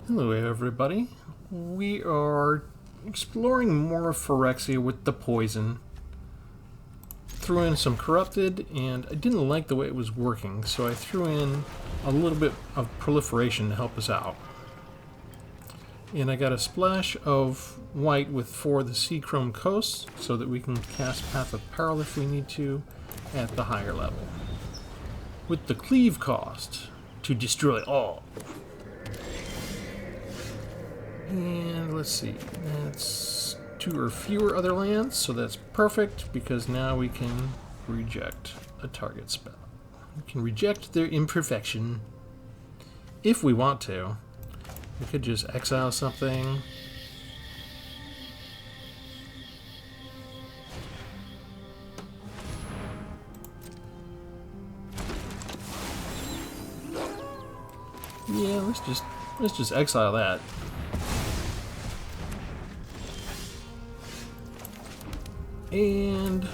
Hello everybody. We are exploring more of Phyrexia with the poison. Threw in some corrupted and I didn't like the way it was working, so I threw in a little bit of proliferation to help us out. And I got a splash of white with 4 of the Seachrome Coasts so that we can cast Path of Peril if we need to at the higher level. With the cleave cost to destroy all. And let's see, that's 2 or fewer other lands, so that's perfect because now we can reject a target spell. We can reject their imperfection if we want to. We could just exile something. Yeah, let's just exile that. And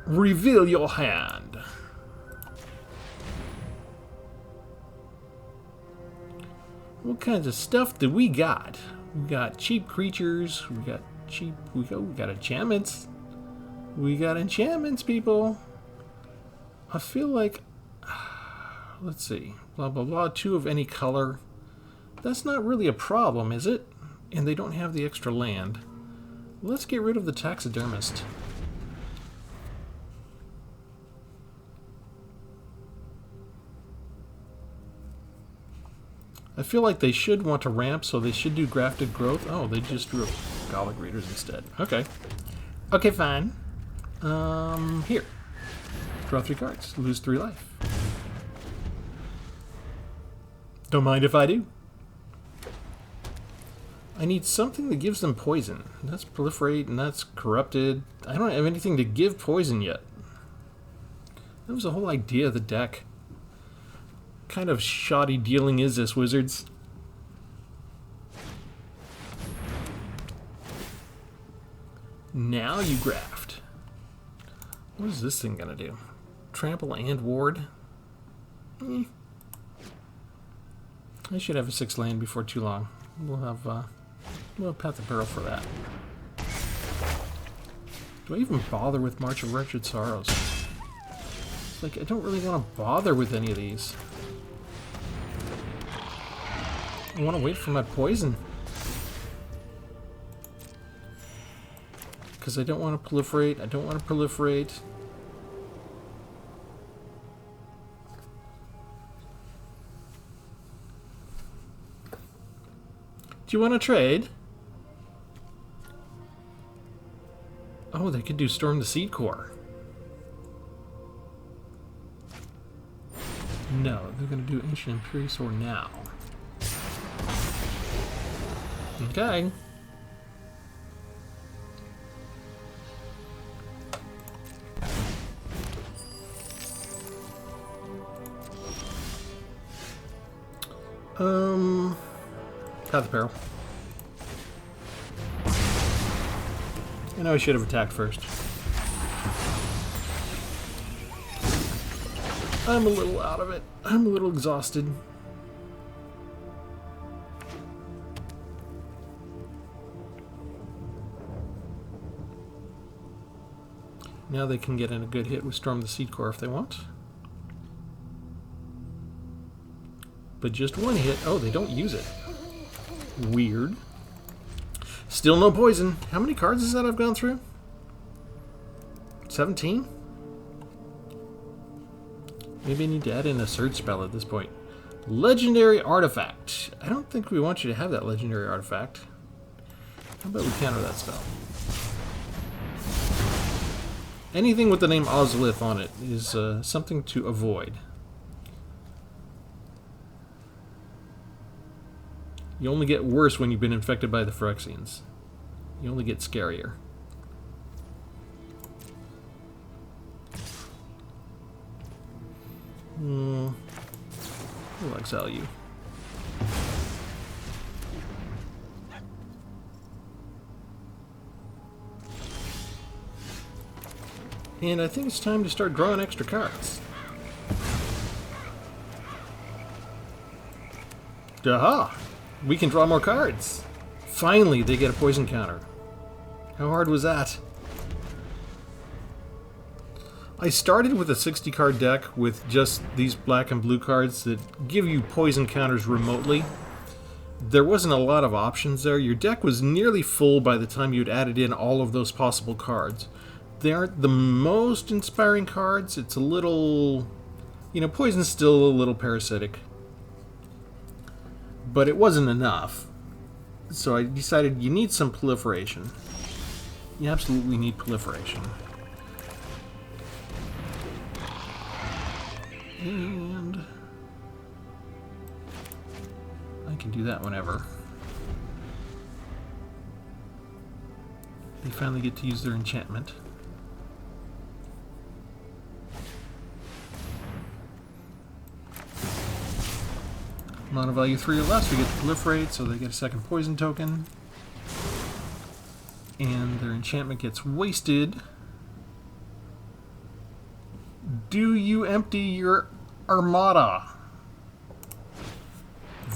reveal your hand. What kinds of stuff do we got? We got cheap creatures. We got enchantments. We got enchantments, people. I feel like, let's see, blah blah blah. 2 of any color. That's not really a problem, is it? And they don't have the extra land. Let's get rid of the taxidermist. I feel like they should want to ramp, so they should do grafted growth. Oh, they just drew Goblet Raiders instead. Okay. Okay, fine. Here. Draw 3 cards. Lose 3 life. Don't mind if I do. I need something that gives them poison. That's proliferate and that's corrupted. I don't have anything to give poison yet. That was the whole idea of the deck. What kind of shoddy dealing is this, Wizards? Now you graft. What is this thing gonna do? Trample and ward? I should have a 6 land before too long. We'll have Path of Peril for that. Do I even bother with March of Wretched Sorrows? It's like, I don't really want to bother with any of these. I want to wait for my poison. Because I don't want to proliferate. I don't want to proliferate. Do you want to trade? Oh, they could do Storm the Seed Core. No, they're going to do Ancient Imperiosaur now. Okay. Path of Peril. I know I should have attacked first. I'm a little out of it. I'm a little exhausted. Now they can get in a good hit with Storm the Seed Core if they want. But just 1 hit. Oh, they don't use it. Weird. Still no poison. How many cards is that I've gone through? 17? Maybe I need to add in a surge spell at this point. Legendary Artifact. I don't think we want you to have that Legendary Artifact. How about we counter that spell? Anything with the name Ozlith on it is something to avoid. You only get worse when you've been infected by the Phyrexians. You only get scarier. We'll exile you. And I think it's time to start drawing extra cards. Aha! We can draw more cards! Finally, they get a poison counter. How hard was that? I started with a 60 card deck with just these black and blue cards that give you poison counters remotely. There wasn't a lot of options there. Your deck was nearly full by the time you'd added in all of those possible cards. They aren't the most inspiring cards. It's a little... You know, poison's still a little parasitic. But it wasn't enough. So I decided you need some proliferation. You absolutely need proliferation. And I can do that whenever. They finally get to use their enchantment. Mana value 3 or less, we get to proliferate, so they get a second poison token. And their enchantment gets wasted. Do you empty your armada?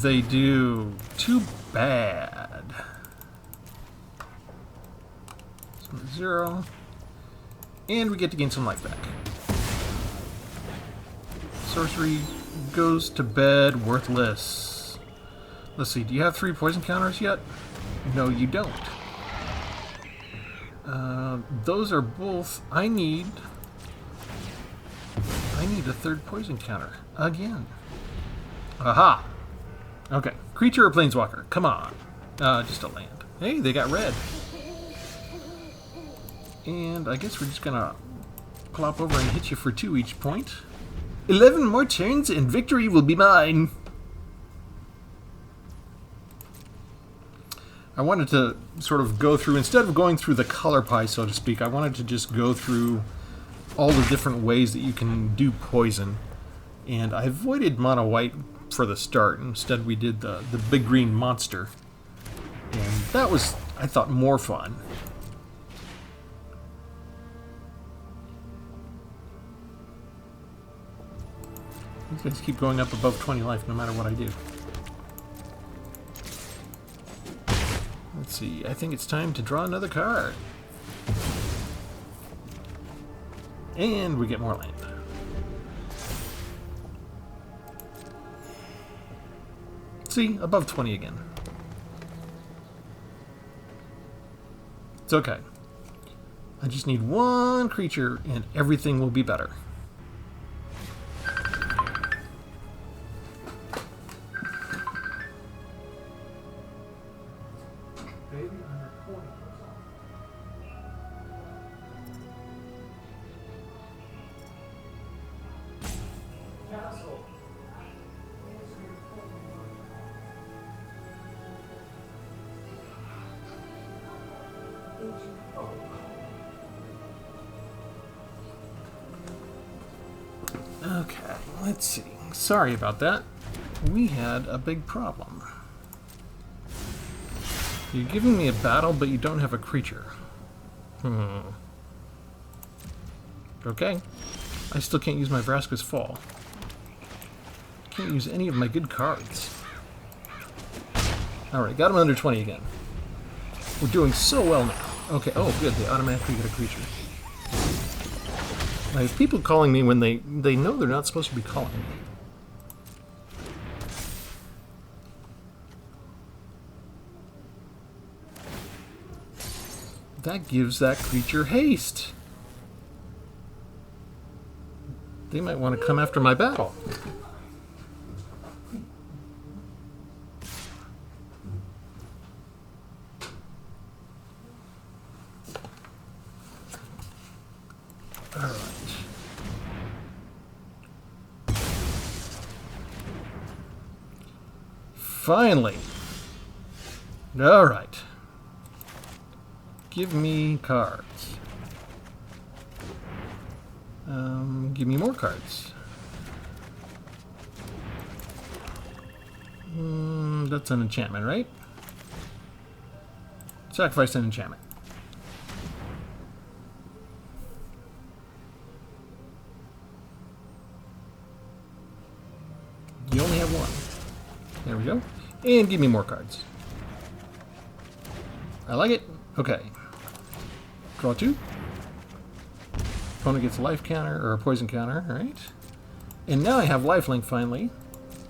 They do. Too bad. So 0. And we get to gain some life back. Sorcery goes to bed, worthless. Let's see, do you have 3 poison counters yet? No, you don't. Those are both... I need a 3rd poison counter. Again. Aha! Okay. Creature or planeswalker? Come on. Just a land. Hey, they got red. And I guess we're just gonna plop over and hit you for 2 each point. 11 more turns and victory will be mine. I wanted to sort of go through, instead of going through the color pie, so to speak, I wanted to just go through all the different ways that you can do poison. And I avoided mono white for the start. Instead we did the big green monster. And that was, I thought, more fun. These guys keep going up above 20 life no matter what I do. Let's see, I think it's time to draw another card. And we get more land. See, above 20 again. It's okay. I just need 1 creature and everything will be better. Okay, let's see. Sorry about that. We had a big problem. You're giving me a battle, but you don't have a creature. Okay. I still can't use my Vraska's Fall. Can't use any of my good cards. Alright, got him under 20 again. We're doing so well now. Okay, oh good, they automatically get a creature. I have people calling me when they know they're not supposed to be calling me. That gives that creature haste. They might want to come after my battle. Alright. Finally. Alright. Give me cards. Give me more cards. That's an enchantment, right? Sacrifice an enchantment. You only have 1. There we go. And give me more cards. I like it. Okay. Draw 2. Opponent gets a life counter, or a poison counter, alright. And now I have lifelink finally,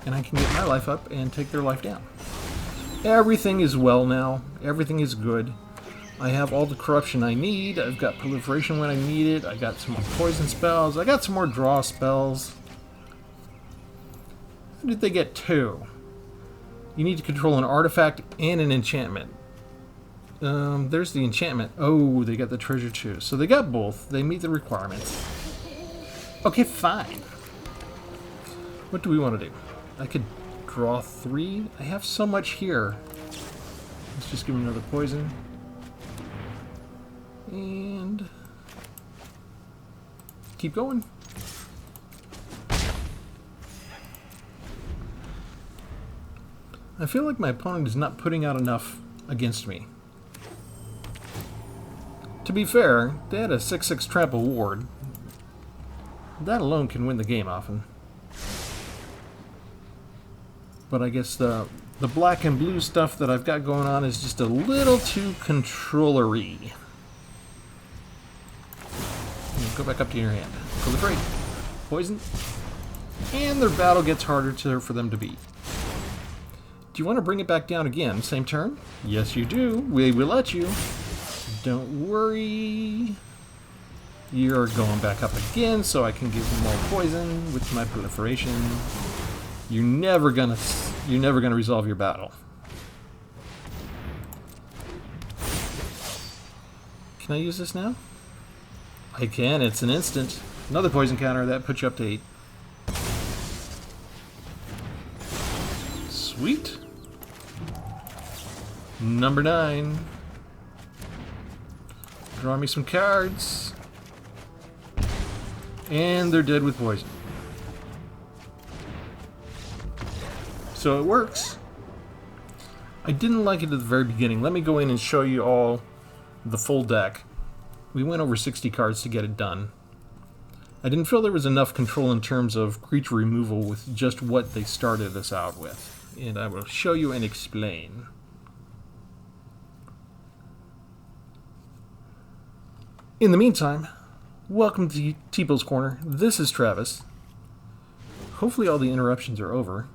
and I can get my life up and take their life down. Everything is well now. Everything is good. I have all the corruption I need. I've got proliferation when I need it. I got some more poison spells. I got some more draw spells. How did they get 2? You need to control an artifact and an enchantment. There's the enchantment. Oh, they got the treasure too. So they got both. They meet the requirements. Okay, fine. What do we want to do? I could draw 3. I have so much here. Let's just give him another poison. And keep going. I feel like my opponent is not putting out enough against me. To be fair, they had a 6/6 trample ward. That alone can win the game often. But I guess the black and blue stuff that I've got going on is just a little too controller-y. Go back up to your hand. Proliferate. Poison. And their battle gets harder for them to beat. Do you want to bring it back down again? Same turn? Yes, you do. We will let you. Don't worry. You're going back up again, so I can give you more poison with my proliferation. You're never gonna resolve your battle. Can I use this now? I can. It's an instant. Another poison counter that puts you up to 8. Sweet. Number 9. Draw me some cards. And they're dead with poison. So it works. I didn't like it at the very beginning. Let me go in and show you all the full deck. We went over 60 cards to get it done. I didn't feel there was enough control in terms of creature removal with just what they started us out with. And I will show you and explain. In the meantime, welcome to Tpull's Corner. This is Travis. Hopefully all the interruptions are over.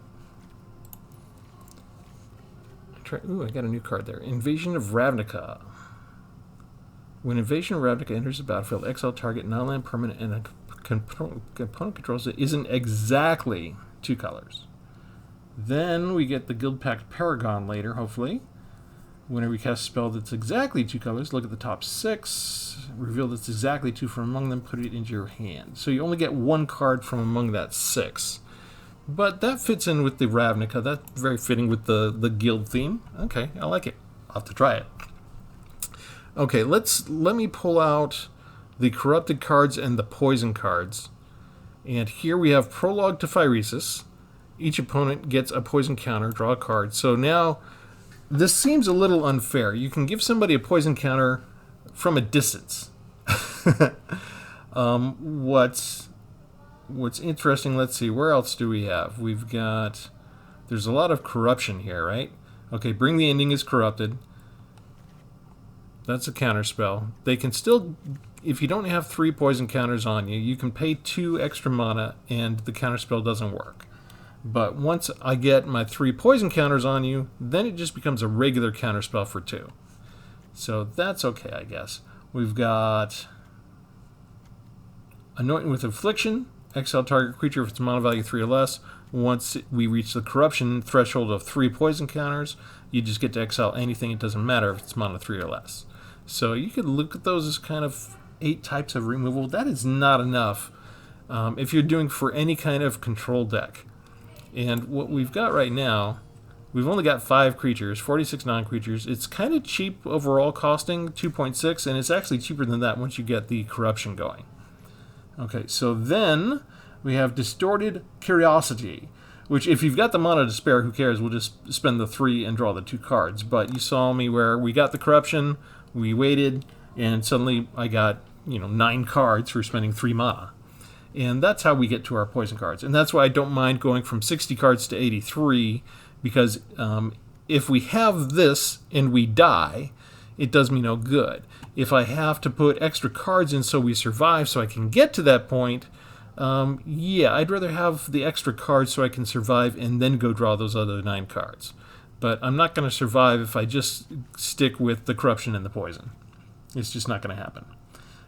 Ooh, I got a new card there. Invasion of Ravnica. When Invasion of Ravnica enters the battlefield, exile target non-land permanent and a component controls it isn't exactly 2 colors. Then we get the Guild Pact Paragon later, hopefully. Whenever you cast a spell that's exactly 2 colors, look at the top 6, reveal that's exactly 2 from among them, put it into your hand. So you only get 1 card from among that 6. But that fits in with the Ravnica. That's very fitting with the guild theme. Okay, I like it. I'll have to try it. Okay, let me pull out the corrupted cards and the poison cards. And here we have Prologue to Phyresis. Each opponent gets a poison counter, draw a card. So now, this seems a little unfair. You can give somebody a poison counter from a distance. What's interesting, let's see, where else do we have? We've got, there's a lot of corruption here, right? Okay, Bring the Ending is corrupted. That's a counter spell. They can still, if you don't have 3 poison counters on you, you can pay 2 extra mana and the counter spell doesn't work. But once I get my 3 poison counters on you, then it just becomes a regular counter spell for 2. So that's okay, I guess. We've got Anointing with Affliction. Exile target creature if its mana value 3 or less. Once we reach the corruption threshold of 3 poison counters, you just get to exile anything. It doesn't matter if it's mana 3 or less. So you could look at those as kind of 8 types of removal. That is not enough if you're doing for any kind of control deck. And what we've got right now, we've only got 5 creatures, 46 non-creatures. It's kind of cheap overall costing, 2.6, and it's actually cheaper than that once you get the corruption going. Okay, so then we have Distorted Curiosity, which if you've got the mana to spare, who cares? We'll just spend the 3 and draw the 2 cards. But you saw me where we got the corruption, we waited, and suddenly I got 9 cards for spending 3 mana. And that's how we get to our poison cards. And that's why I don't mind going from 60 cards to 83, because if we have this and we die, it does me no good. If I have to put extra cards in so we survive so I can get to that point, yeah, I'd rather have the extra cards so I can survive and then go draw those other 9 cards. But I'm not going to survive if I just stick with the corruption and the poison. It's just not going to happen.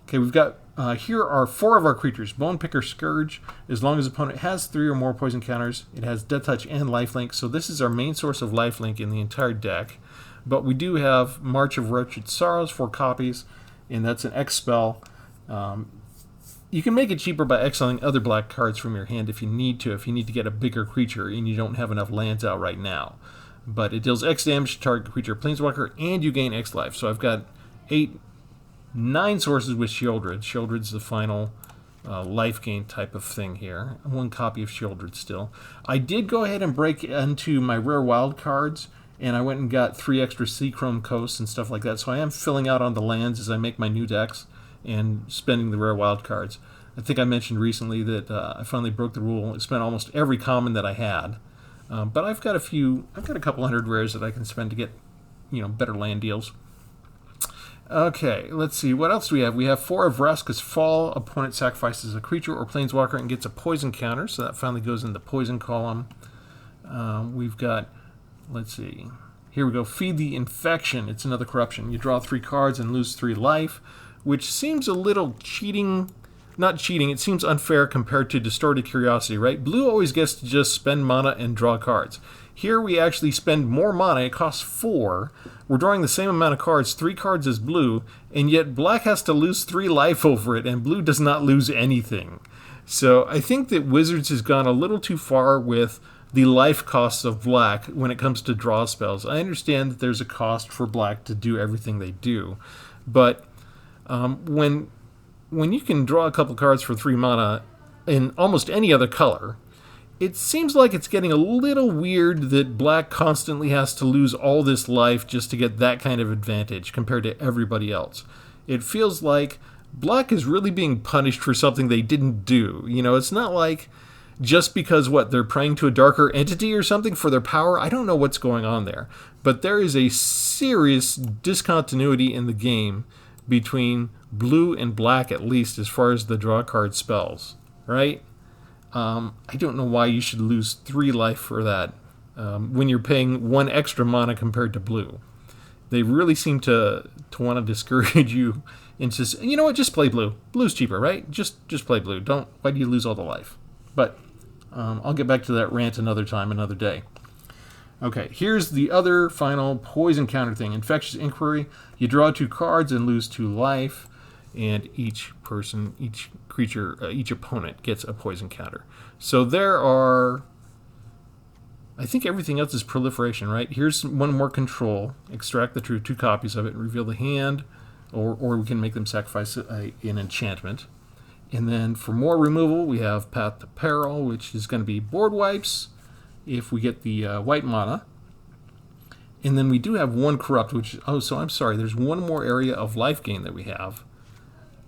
Okay, we've got, here are 4 of our creatures. Bone Picker Scourge, as long as the opponent has 3 or more poison counters. It has Death Touch and Lifelink, so this is our main source of Lifelink in the entire deck. But we do have March of Wretched Sorrows, 4 copies, and that's an X spell. You can make it cheaper by exiling other black cards from your hand if you need to get a bigger creature and you don't have enough lands out right now. But it deals X damage to target creature Planeswalker, and you gain X life. So I've got 9 sources with Shieldred. Shieldred's the final life gain type of thing here. 1 copy of Shieldred still. I did go ahead and break into my rare wild cards, and I went and got 3 extra Seachrome Coasts and stuff like that. So I am filling out on the lands as I make my new decks and spending the rare wild cards. I think I mentioned recently that I finally broke the rule. I spent almost every common that I had. But I've got a couple hundred rares that I can spend to get, better land deals. Okay, let's see. What else do we have? We have 4 of Vraska's Fall. Opponent sacrifices a creature or planeswalker and gets a poison counter, so that finally goes in the poison column. We've got, let's see. Here we go. Feed the Infection. It's another corruption. You draw 3 cards and lose 3 life, which seems a little cheating. Not cheating, it seems unfair compared to Distorted Curiosity, right? Blue always gets to just spend mana and draw cards. Here we actually spend more mana, it costs 4. We're drawing the same amount of cards, 3 cards as blue, and yet black has to lose 3 life over it, and blue does not lose anything. So I think that Wizards has gone a little too far with the life costs of black when it comes to draw spells. I understand that there's a cost for black to do everything they do, but when you can draw a couple cards for 3 mana in almost any other color, it seems like it's getting a little weird that black constantly has to lose all this life just to get that kind of advantage compared to everybody else. It feels like black is really being punished for something they didn't do. It's not like just because, they're praying to a darker entity or something for their power. I don't know what's going on there. But there is a serious discontinuity in the game between blue and black, at least as far as the draw card spells, right? I don't know why you should lose 3 life for that when you're paying 1 extra mana compared to blue. They really seem to want to discourage you and just, you know what, just play blue. Blue's cheaper, right? Just play blue. Why do you lose all the life? But I'll get back to that rant another time, another day. Okay, here's the other final poison counter thing. Infectious Inquiry. You draw 2 cards and lose 2 life, and each creature, each opponent gets a poison counter. So there are, I think everything else is proliferation, right? Here's 1 more control. Extract the 2 copies of it and reveal the hand, or we can make them sacrifice an enchantment. And then for more removal, we have Path to Peril, which is going to be board wipes if we get the white mana. And then we do have 1 corrupt, so I'm sorry, there's 1 more area of life gain that we have.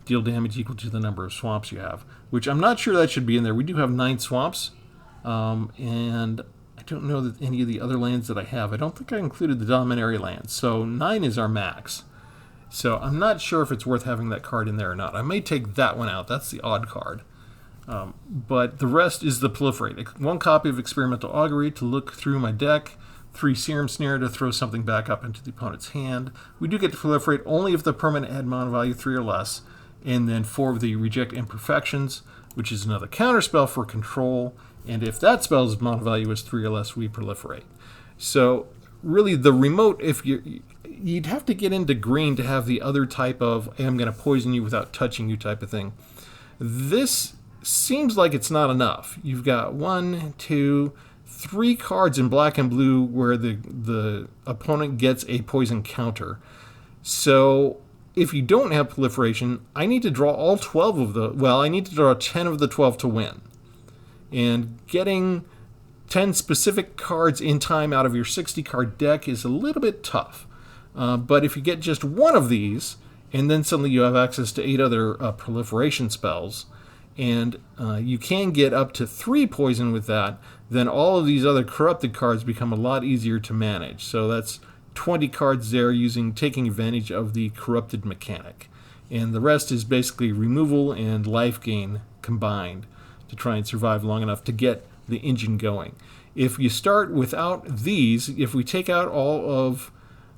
Deal damage equal to the number of swamps you have, which I'm not sure that should be in there. We do have 9 swamps, and I don't know that any of the other lands that I have. I don't think I included the Dominary lands, so 9 is our max. So I'm not sure if it's worth having that card in there or not. I may take that one out. That's the odd card. But the rest is the Proliferate. 1 copy of Experimental Augury to look through my deck. 3 Serum Snare to throw something back up into the opponent's hand. We do get to Proliferate only if the permanent had mana value 3 or less. And then 4 of the Reject Imperfections, which is another counterspell for control. And if that spell's mana value is 3 or less, we proliferate. So really the remote, you'd have to get into green to have the other type of, hey, I'm going to poison you without touching you type of thing. This seems like it's not enough. You've got 1, 2, 3 cards in black and blue where the opponent gets a poison counter. So if you don't have proliferation, I need to draw all 12 of I need to draw 10 of the 12 to win. And getting 10 specific cards in time out of your 60-card deck is a little bit tough. But if you get just 1 of these, and then suddenly you have access to 8 other proliferation spells, and you can get up to 3 poison with that, then all of these other corrupted cards become a lot easier to manage. So that's 20 cards there taking advantage of the corrupted mechanic. And the rest is basically removal and life gain combined to try and survive long enough to get the engine going. If you start without these, if we take out all of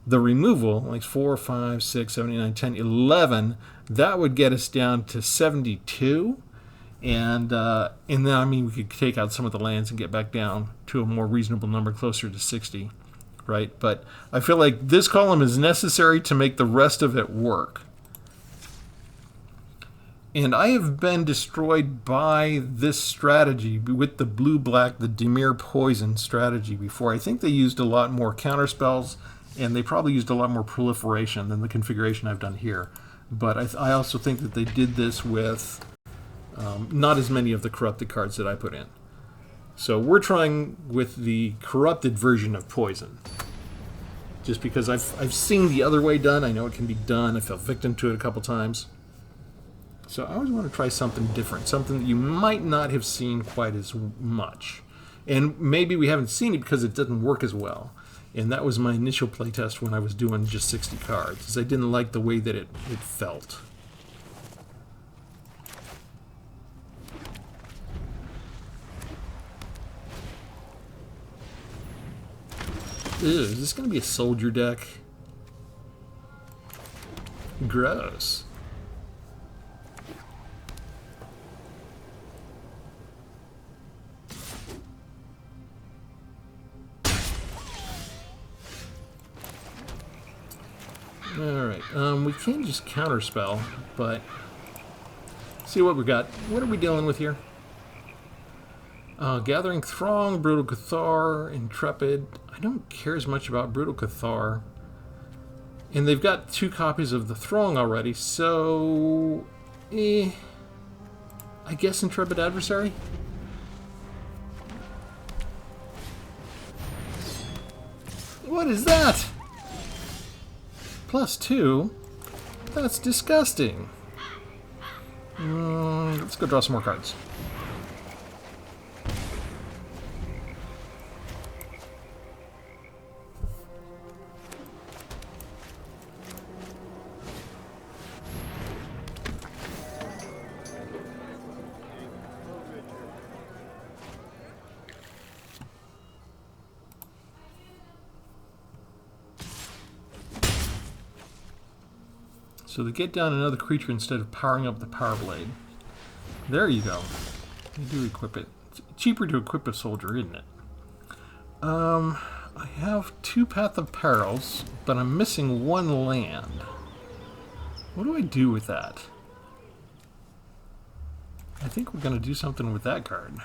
the removal, like 4, 5, 6, 7, 8, 9, 10, 11, that would get us down to 72. And then, I mean, we could take out some of the lands and get back down to a more reasonable number, closer to 60, right? But I feel like this column is necessary to make the rest of it work. And I have been destroyed by this strategy with the blue-black, the Dimir Poison strategy before. I think they used a lot more counterspells, and they probably used a lot more proliferation than the configuration I've done here. But I also think that they did this with not as many of the corrupted cards that I put in. So we're trying with the corrupted version of Poison. Just because I've seen the other way done. I know it can be done. I fell victim to it a couple times. So I always want to try something different, something that you might not have seen quite as much. And maybe we haven't seen it because it doesn't work as well. And that was my initial playtest when I was doing just 60 cards, because I didn't like the way that it felt. Ew, is this going to be a soldier deck? Gross. Alright, we can just counterspell, but see what we got. What are we dealing with here? Gathering Throng, Brutal Cathar, Intrepid. I don't care as much about Brutal Cathar. And they've got 2 copies of the Throng already, so... I guess Intrepid Adversary? What is that? +2? That's disgusting. Let's go draw some more cards. So they get down another creature instead of powering up the Power Blade. There you go. You do equip it. It's cheaper to equip a soldier, isn't it? I have 2 Path of Perils, but I'm missing 1 land. What do I do with that? I think we're going to do something with that card.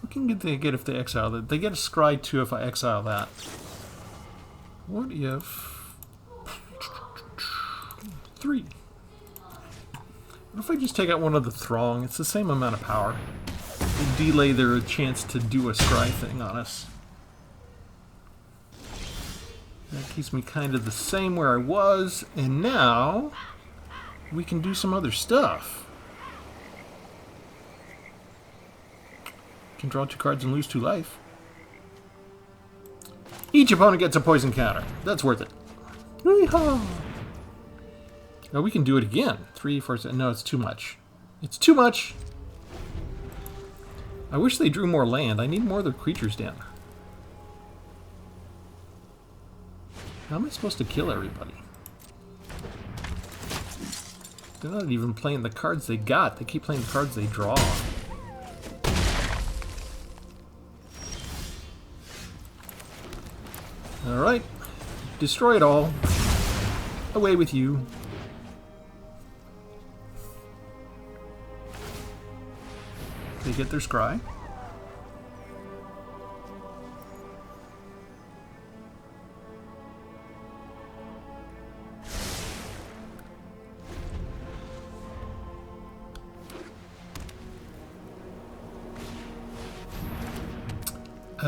What can they get if they exile that? They get a scry too if I exile that. What if 3? What if I just take out one of the Throng? It's the same amount of power. They delay their chance to do a scry thing on us. That keeps me kind of the same where I was, and now we can do some other stuff. Can draw 2 cards and lose 2 life. Each opponent gets a poison counter. That's worth it. Yeehaw! Oh, we can do it again. 3, 4, 7. No, it's too much. It's too much! I wish they drew more land. I need more of their creatures down. How am I supposed to kill everybody? They're not even playing the cards they got. They keep playing the cards they draw. Alright. Destroy it all. Away with you. They get their scry.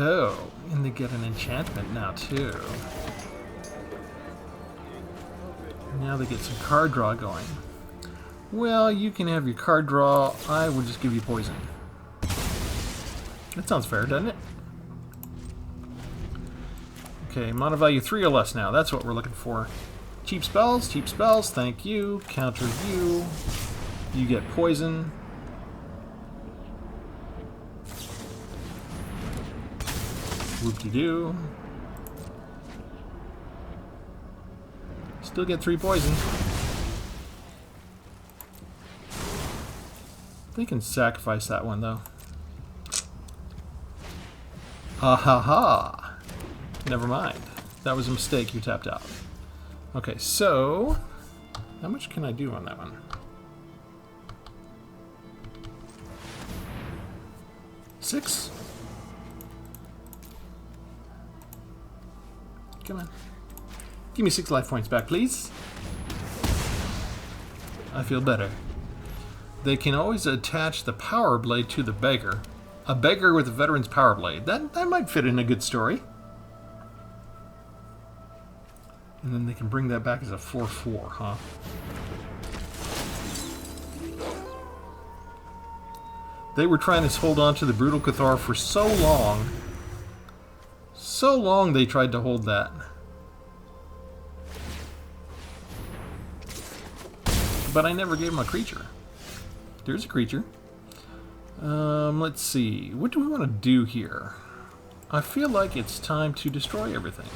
Oh, and they get an enchantment now too. Now they get some card draw going. Well, you can have your card draw. I will just give you poison. That sounds fair, doesn't it? Okay, mana value 3 or less now. That's what we're looking for. Cheap spells, thank you. Counter you. You get poison. Whoop-de-doo. Still get 3 poison. They can sacrifice that one, though. Ah ha ha! Never mind. That was a mistake. You tapped out. Okay, so how much can I do on that one? Six? Come on. Give me 6 life points back, please. I feel better. They can always attach the power blade to the beggar. A beggar with a veteran's power blade. That might fit in a good story. And then they can bring that back as a 4/4, huh? They were trying to hold on to the Brutal Cathar for so long. So long they tried to hold that. But I never gave them a creature. There's a creature. Let's see. What do we want to do here? I feel like it's time to destroy everything.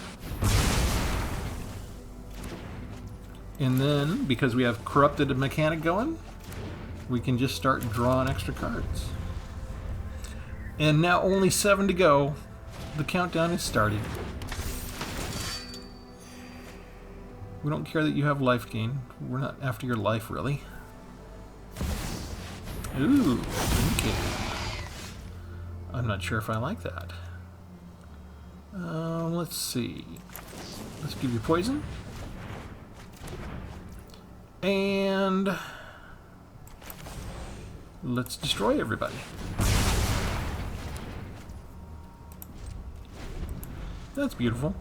And then, because we have corrupted mechanic going, we can just start drawing extra cards. And now only 7 to go. The countdown is started. We don't care that you have life gain. We're not after your life, really. Ooh, okay. I'm not sure if I like that. Let's see. Let's give you poison. And let's destroy everybody. That's beautiful.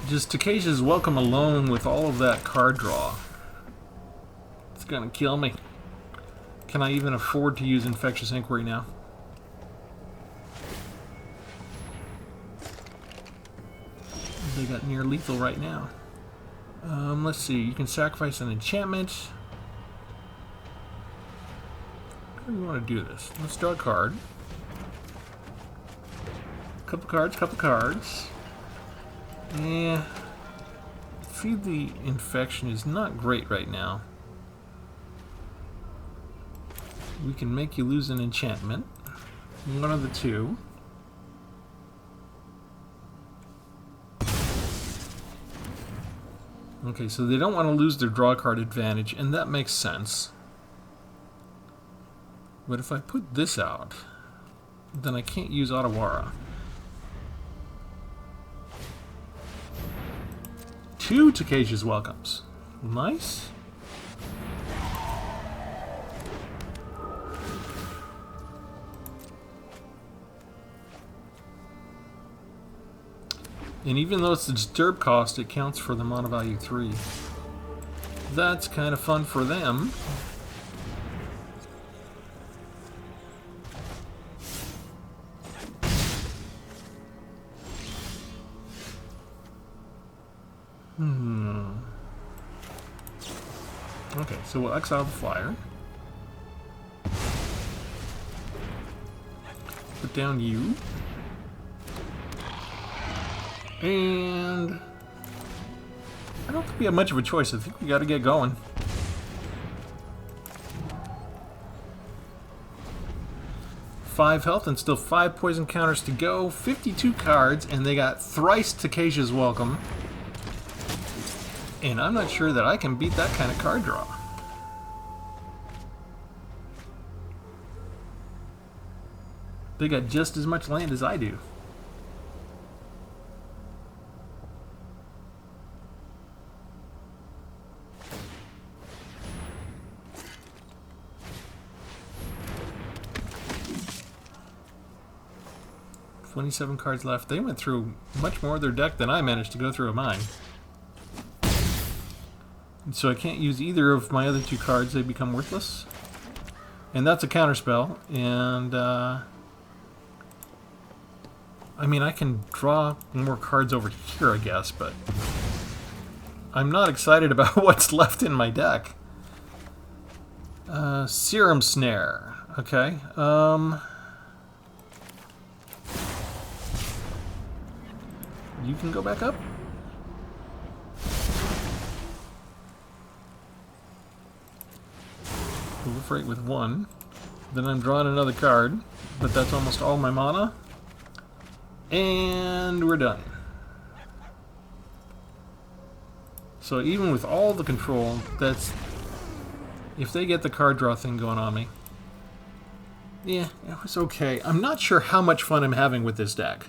Just Takesha's Welcome alone with all of that card draw. It's gonna kill me. Can I even afford to use Infectious Inquiry now? They got near lethal right now. Let's see. You can sacrifice an enchantment. How do you want to do this? Let's draw a card. Couple cards. Yeah. Feed the infection is not great right now. We can make you lose an enchantment. One of the two. Okay, so they don't want to lose their draw card advantage, and that makes sense. But if I put this out, then I can't use Otawara. 2 Takesha's Welcomes. Nice. And even though it's the disturb cost, it counts for the mana value 3. That's kind of fun for them. Okay, so we'll exile the flyer. Put down you. And I don't think we have much of a choice. I think we got to get going. Five health and still 5 poison counters to go. 52 cards, and they got thrice Takesha's Welcome. And I'm not sure that I can beat that kind of card draw. They got just as much land as I do. 27 cards left. They went through much more of their deck than I managed to go through of mine. And so I can't use either of my other two cards. They become worthless. And that's a counterspell. And, I mean, I can draw more cards over here, I guess, but I'm not excited about what's left in my deck. Serum Snare. Okay. You can go back up. Proliferate with one. Then I'm drawing another card, but that's almost all my mana. And we're done. So even with all the control, that's... if they get the card draw thing going on me... yeah, it was okay. I'm not sure how much fun I'm having with this deck.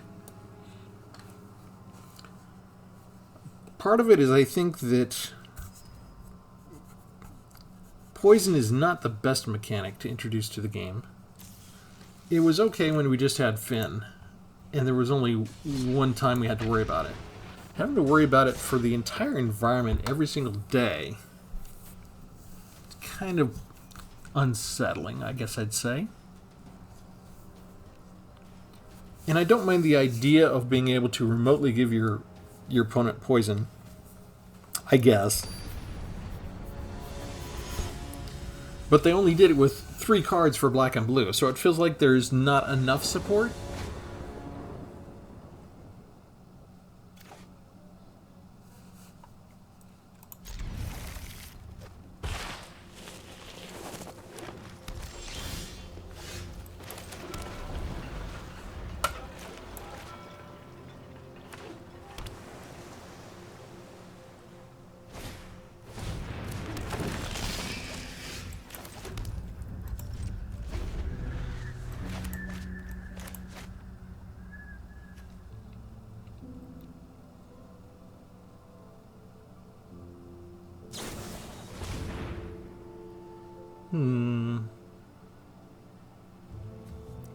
Part of it is I think that poison is not the best mechanic to introduce to the game. It was okay when we just had Finn, and there was only one time we had to worry about it. Having to worry about it for the entire environment every single day, it's kind of unsettling, I guess I'd say. And I don't mind the idea of being able to remotely give your opponent poison, I guess. But they only did it with 3 cards for black and blue, so it feels like there's not enough support.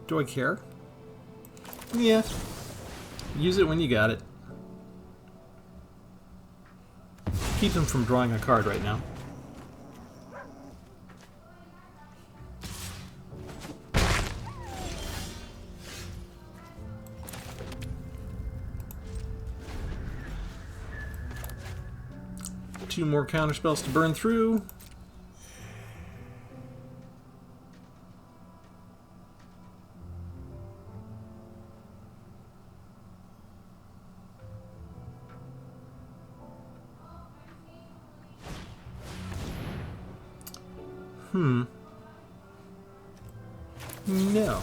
Do I care? Yeah. Use it when you got it. Keep him from drawing a card right now. Two more counterspells to burn through. No.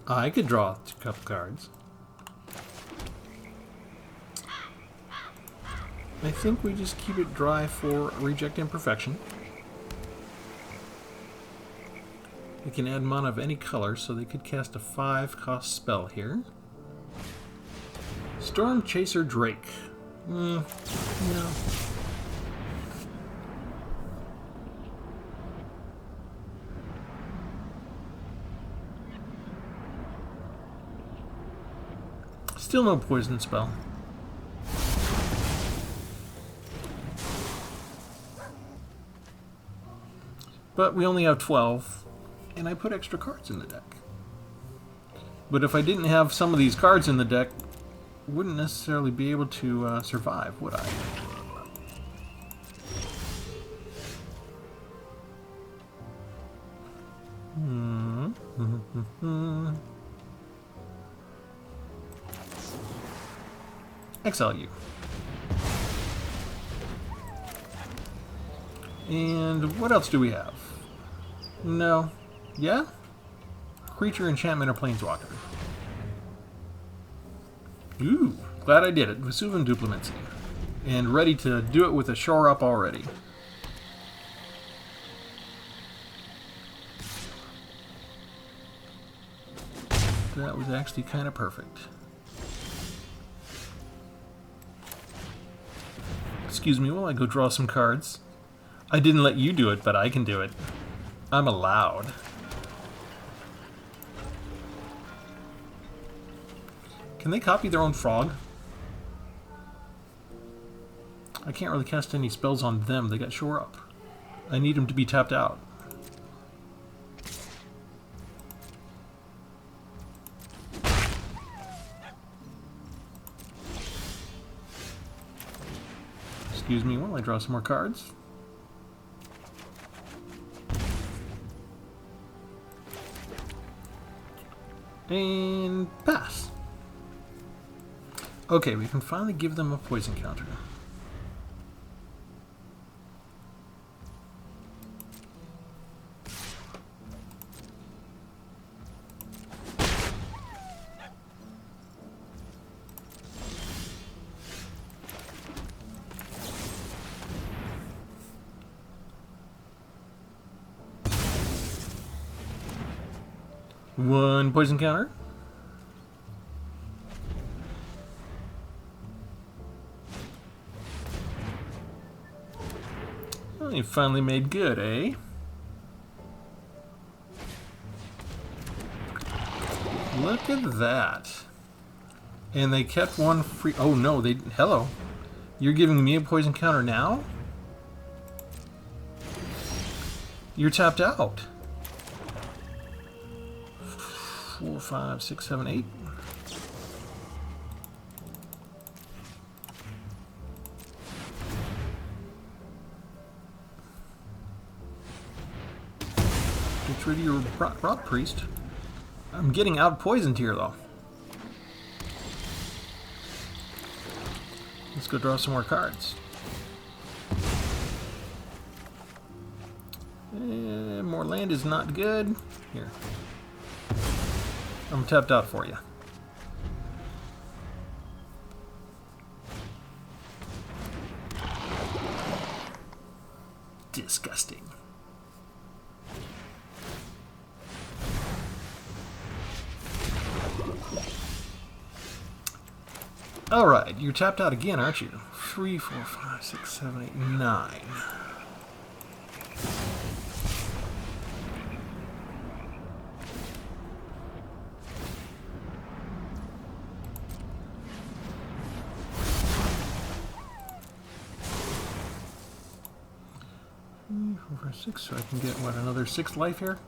I could draw a couple cards. I think we just keep it dry for Reject Imperfection. We can add mana of any color, so they could cast a 5-cost spell here. Storm Chaser Drake. No. Still no poison spell. But we only have 12, and I put extra cards in the deck. But if I didn't have some of these cards in the deck, I wouldn't necessarily be able to survive, would I? Exile you. And what else do we have? No. Yeah? Creature, enchantment, or planeswalker. Ooh, glad I did it. Vesuvian Duplimancy. And ready to do it with a shore up already. That was actually kind of perfect. Excuse me while I go draw some cards. I didn't let you do it, but I can do it. I'm allowed. Can they copy their own frog? I can't really cast any spells on them. They got shore up. I need them to be tapped out. Excuse me while I draw some more cards. And pass. Okay, we can finally give them a poison counter. One poison counter. Well, you finally made good, eh? Look at that. And they kept one free. Oh no, they. Hello. You're giving me a poison counter now? You're tapped out. 4, 5, 6, 7, 8. Get rid of your rot priest. I'm getting out poisoned here though. Let's go draw some more cards. More land is not good. Here. I'm tapped out for you. Disgusting. Alright, you're tapped out again, aren't you? 3, 4, 5, 6, 7, 8, 9. Over 6, so I can get, what, another 6 life here?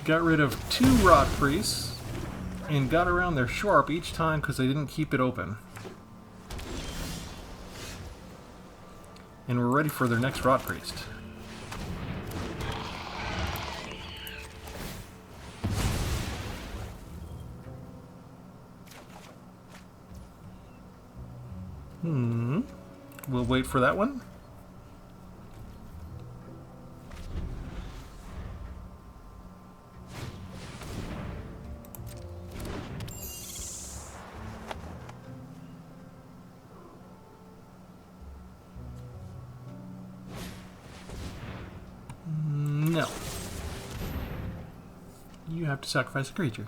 Got rid of 2 rot priests and got around their sharp each time because they didn't keep it open. And we're ready for their next rot priest. We'll wait for that one. No. You have to sacrifice a creature.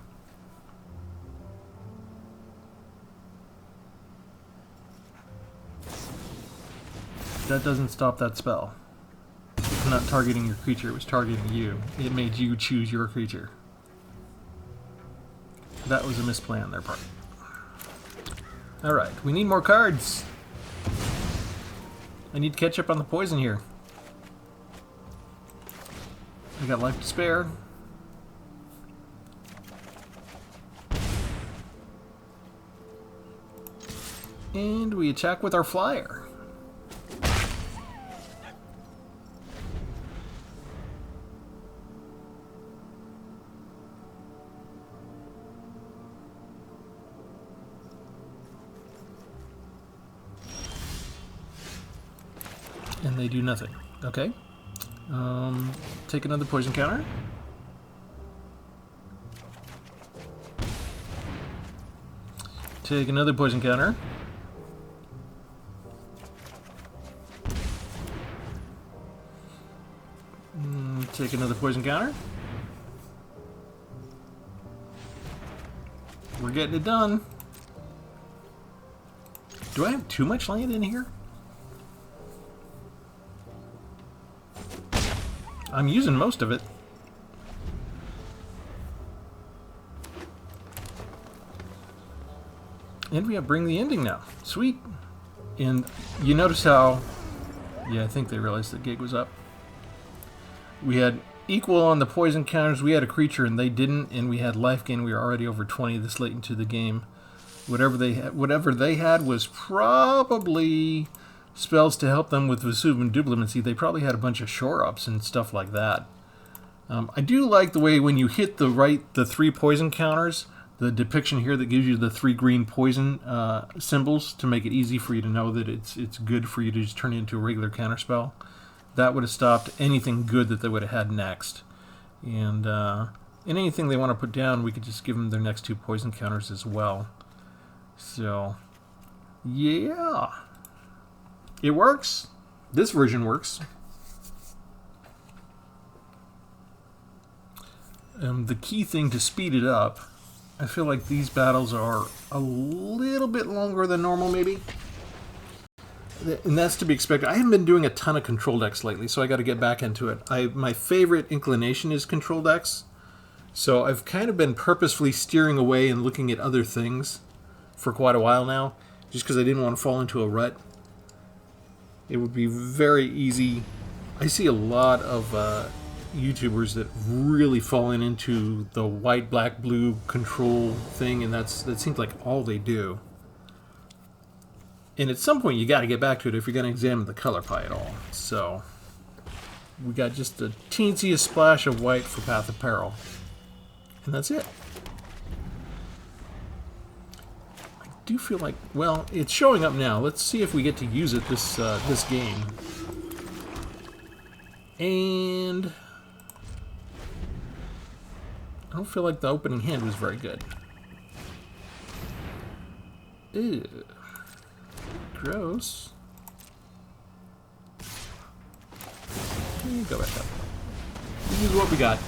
That doesn't stop that spell. It's not targeting your creature, it was targeting you. It made you choose your creature. That was a misplay on their part. Alright, we need more cards! I need to catch up on the poison here. I got life to spare. And we attack with our flyer. And they do nothing. Okay. Take another poison counter. Take another poison counter. Take another poison counter. We're getting it done. Do I have too much land in here? I'm using most of it. And we have Bring the Ending now. Sweet. And you notice how... Yeah, I think they realized the gig was up. We had equal on the poison counters. We had a creature and they didn't. And we had life gain. We were already over 20 this late into the game. Whatever they had was probably spells to help them with Vesuvian Duplimancy. They probably had a bunch of shore-ups and stuff like that. I do like the way when you hit the 3 poison counters, the depiction here that gives you the 3 green poison symbols to make it easy for you to know that it's good for you to just turn it into a regular counterspell. That would have stopped anything good that they would have had next. And anything they want to put down, we could just give them their next 2 poison counters as well. So, yeah. It works. This version works. The key thing to speed it up, I feel like these battles are a little bit longer than normal, maybe. And that's to be expected. I haven't been doing a ton of control decks lately, so I got to get back into it. My favorite inclination is control decks, so I've kind of been purposefully steering away and looking at other things for quite a while now, just because I didn't want to fall into a rut. It would be very easy. I see a lot of YouTubers that really fallen into the white, black, blue control thing, and that seems like all they do. And at some point you got to get back to it if you're going to examine the color pie at all. So we got just the teensiest splash of white for Path of Peril, and that's it. I do feel like, well, it's showing up now. Let's see if we get to use it this game. And I don't feel like the opening hand was very good. Ew. Gross. Go back up. This is what we got.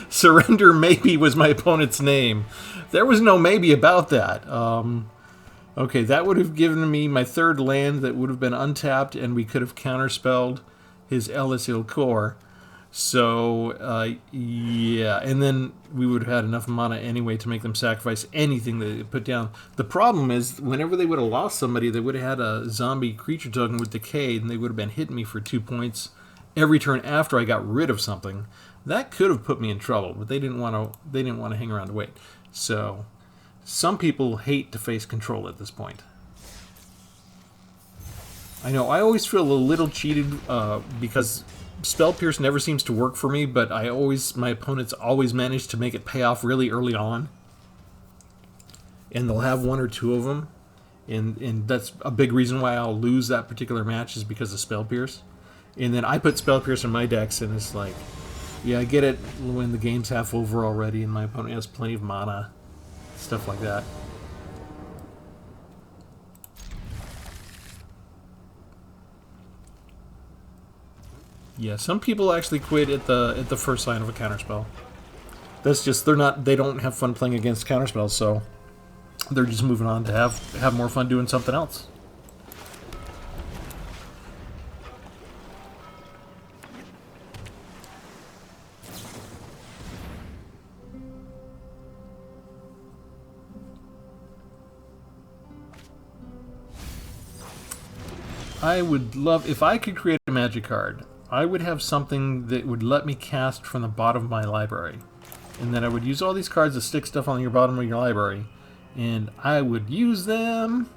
Surrender maybe was my opponent's name. There was no maybe about that. Okay, that would have given me my 3rd land that would have been untapped, and we could have counterspelled his Elis Il-Kor. So, yeah, and then we would have had enough mana anyway to make them sacrifice anything they put down. The problem is, whenever they would have lost somebody, they would have had a zombie creature token with Decay, and they would have been hitting me for 2 points every turn after I got rid of something. That could have put me in trouble, but they didn't want to hang around to wait. So, some people hate to face control at this point. I know, I always feel a little cheated because Spell Pierce never seems to work for me, but my opponents always manage to make it pay off really early on. And they'll have 1 or 2 of them. And that's a big reason why I'll lose that particular match is because of Spell Pierce. And then I put Spell Pierce in my decks, and it's like, yeah, I get it when the game's half over already and my opponent has plenty of mana. Stuff like that. Yeah, some people actually quit at the first sign of a counterspell. That's just they don't have fun playing against counterspells, so they're just moving on to have more fun doing something else. I would love if I could create a magic card. I would have something that would let me cast from the bottom of my library. And then I would use all these cards to stick stuff on your bottom of your library. And I would use them.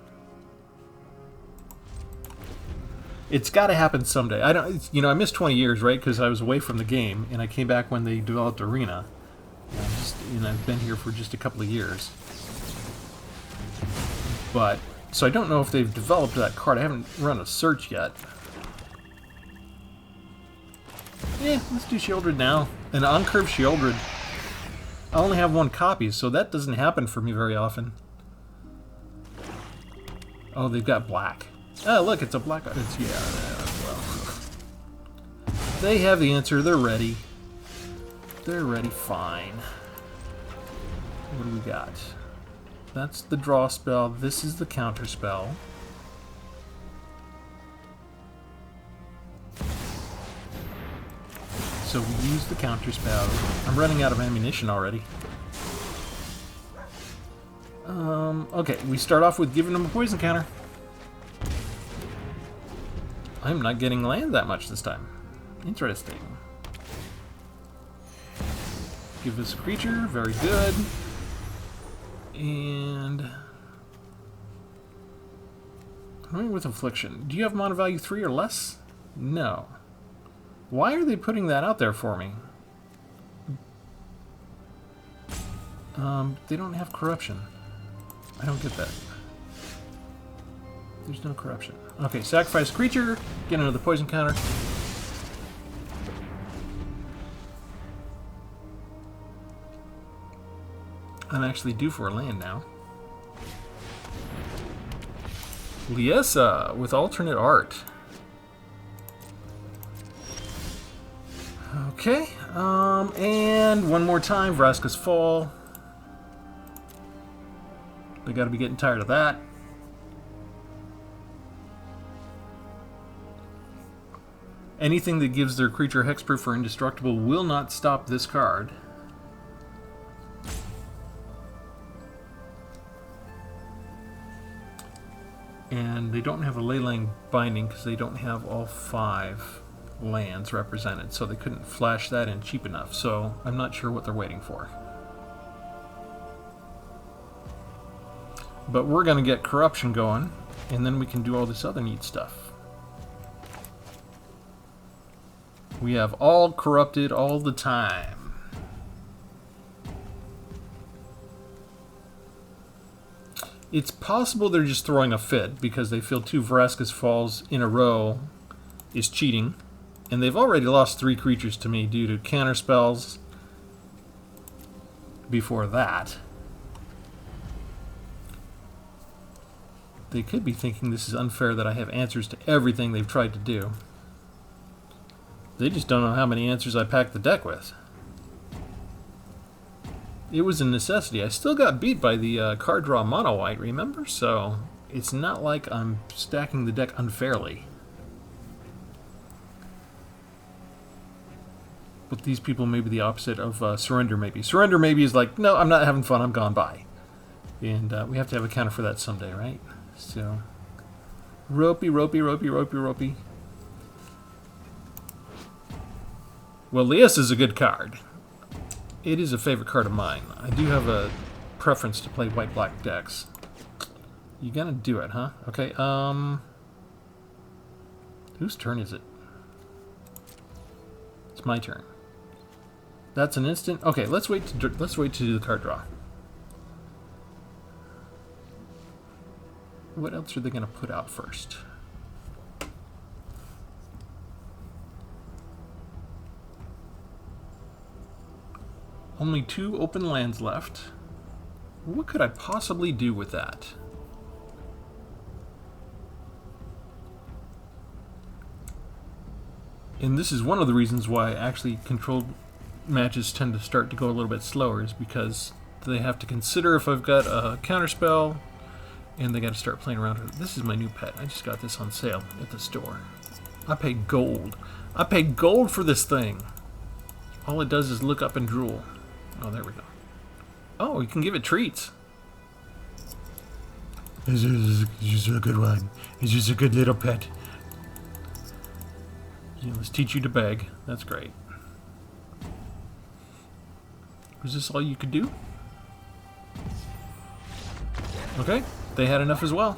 It's got to happen someday. I missed 20 years, right? Because I was away from the game. And I came back when they developed Arena. And I've been here for just a couple of years. But, so I don't know if they've developed that card. I haven't run a search yet. Yeah, let's do Shieldred now. An uncurved Shieldred. I only have 1 copy, so that doesn't happen for me very often. Oh, they've got black. Oh, look, it's a black... well. They have the answer. They're ready. They're ready. Fine. What do we got? That's the draw spell. This is the counter spell. So we use the counter spell. I'm running out of ammunition already. Okay, we start off with giving him a poison counter. I'm not getting land that much this time. Interesting. Give this a creature, very good. And going with Affliction. Do you have mana value 3 or less? No. Why are they putting that out there for me? They don't have corruption. I don't get that. There's no corruption. Okay, sacrifice creature, get another poison counter. I'm actually due for a land now. Liesa with alternate art. Okay, and one more time, Vraska's Fall. They gotta be getting tired of that. Anything that gives their creature hexproof or indestructible will not stop this card. And they don't have a Leyline Binding because they don't have all 5 lands represented, so they couldn't flash that in cheap enough, so I'm not sure what they're waiting for. But we're going to get corruption going, and then we can do all this other neat stuff. We have all corrupted all the time. It's possible they're just throwing a fit because they feel 2 Vraska's Falls in a row is cheating. And they've already lost 3 creatures to me due to counter spells before that. They could be thinking this is unfair that I have answers to everything they've tried to do. They just don't know how many answers I packed the deck with. It was a necessity. I still got beat by the card draw mono white, remember? So it's not like I'm stacking the deck unfairly. But these people may be the opposite of Surrender Maybe. Surrender Maybe is like, no, I'm not having fun, I'm gone by. And we have to have a counter for that someday, right? So, ropey, ropey, ropey, ropey, ropey. Well, Liesa is a good card. It is a favorite card of mine. I do have a preference to play white-black decks. You gotta do it, huh? Okay, whose turn is it? It's my turn. That's an instant. Okay, let's wait to do the card draw. What else are they going to put out first? Only 2 open lands left. What could I possibly do with that? And this is one of the reasons why actually controlled matches tend to start to go a little bit slower, is because they have to consider if I've got a counterspell, and they got to start playing around with it. This is my new pet. I just got this on sale at the store. I paid gold. I paid gold for this thing. All it does is look up and drool. Oh, there we go. Oh, you can give it treats. This is just a good one. It's just a good little pet. Yeah, let's teach you to beg. That's great. Was this all you could do? Okay, they had enough as well.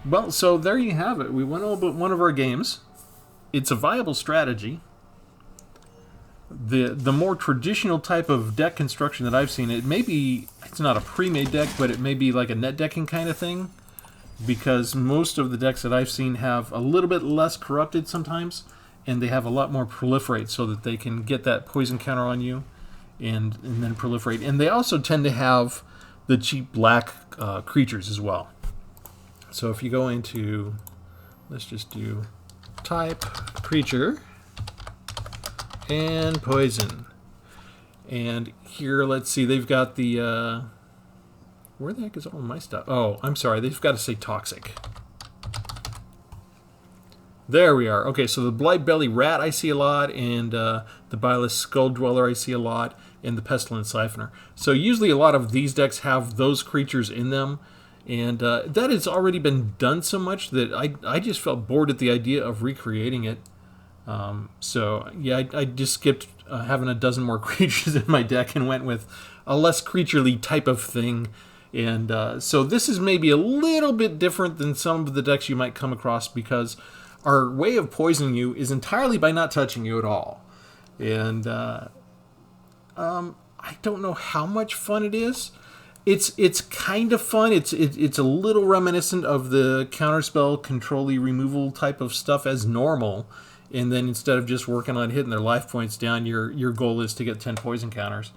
Well, so there you have it. We went over one of our games. It's a viable strategy. The more traditional type of deck construction that I've seen, it's not a pre-made deck, but it may be like a net decking kind of thing, because most of the decks that I've seen have a little bit less corrupted sometimes, and they have a lot more proliferate so that they can get that poison counter on you and then proliferate. And they also tend to have the cheap black creatures as well. So if you go into, let's just do type creature and poison, And here, let's see, they've got the... where the heck is all my stuff? Oh, I'm sorry, they've got to say toxic. There we are. Okay, so the Blightbelly Rat I see a lot, and the Bilious Skull Dweller I see a lot, and the Pestilent Siphoner. So usually a lot of these decks have those creatures in them, and that has already been done so much that I just felt bored at the idea of recreating it. So yeah, I just skipped having a dozen more creatures in my deck and went with a less creaturely type of thing. And so this is maybe a little bit different than some of the decks you might come across, because our way of poisoning you is entirely by not touching you at all. And I don't know how much fun it is. It's kind of fun. It's a little reminiscent of the counterspell, control-y removal type of stuff as normal. And then instead of just working on hitting their life points down, your goal is to get 10 poison counters.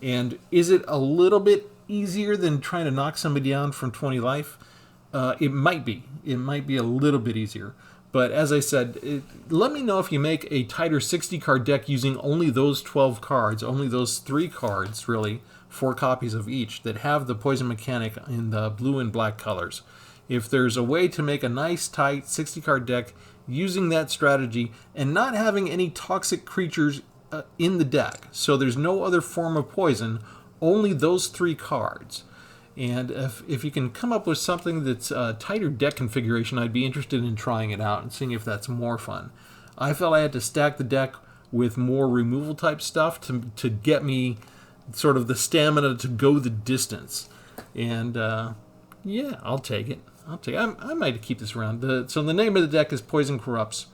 And is it a little bit easier than trying to knock somebody down from 20 life? It might be. It might be a little bit easier. But as I said, let me know if you make a tighter 60-card deck using only those 12 cards, only those 3 cards, really, 4 copies of each, that have the poison mechanic in the blue and black colors. If there's a way to make a nice, tight 60-card deck using that strategy and not having any toxic creatures in the deck, so there's no other form of poison, only those 3 cards. And if you can come up with something that's a tighter deck configuration, I'd be interested in trying it out and seeing if that's more fun. I felt I had to stack the deck with more removal type stuff to get me sort of the stamina to go the distance. And yeah, I'll take it. I might keep this around. So the name of the deck is Poison Corrupts.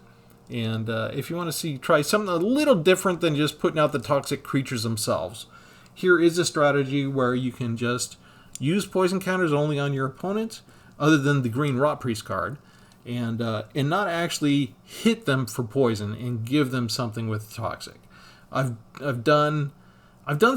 And if you want to try something a little different than just putting out the toxic creatures themselves, here is a strategy where you can just use poison counters only on your opponent, other than the green Rot Priest card, and not actually hit them for poison and give them something with toxic. I've done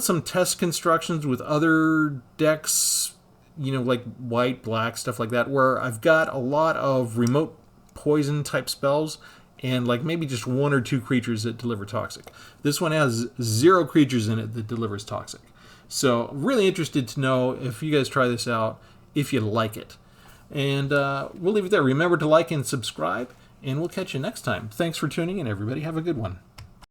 some test constructions with other decks, like white, black, stuff like that, where I've got a lot of remote poison type spells and like maybe just 1 or 2 creatures that deliver toxic. This one has 0 creatures in it that delivers toxic. So really interested to know if you guys try this out, if you like it. And we'll leave it there. Remember to like and subscribe, and we'll catch you next time. Thanks for tuning in, everybody. Have a good one.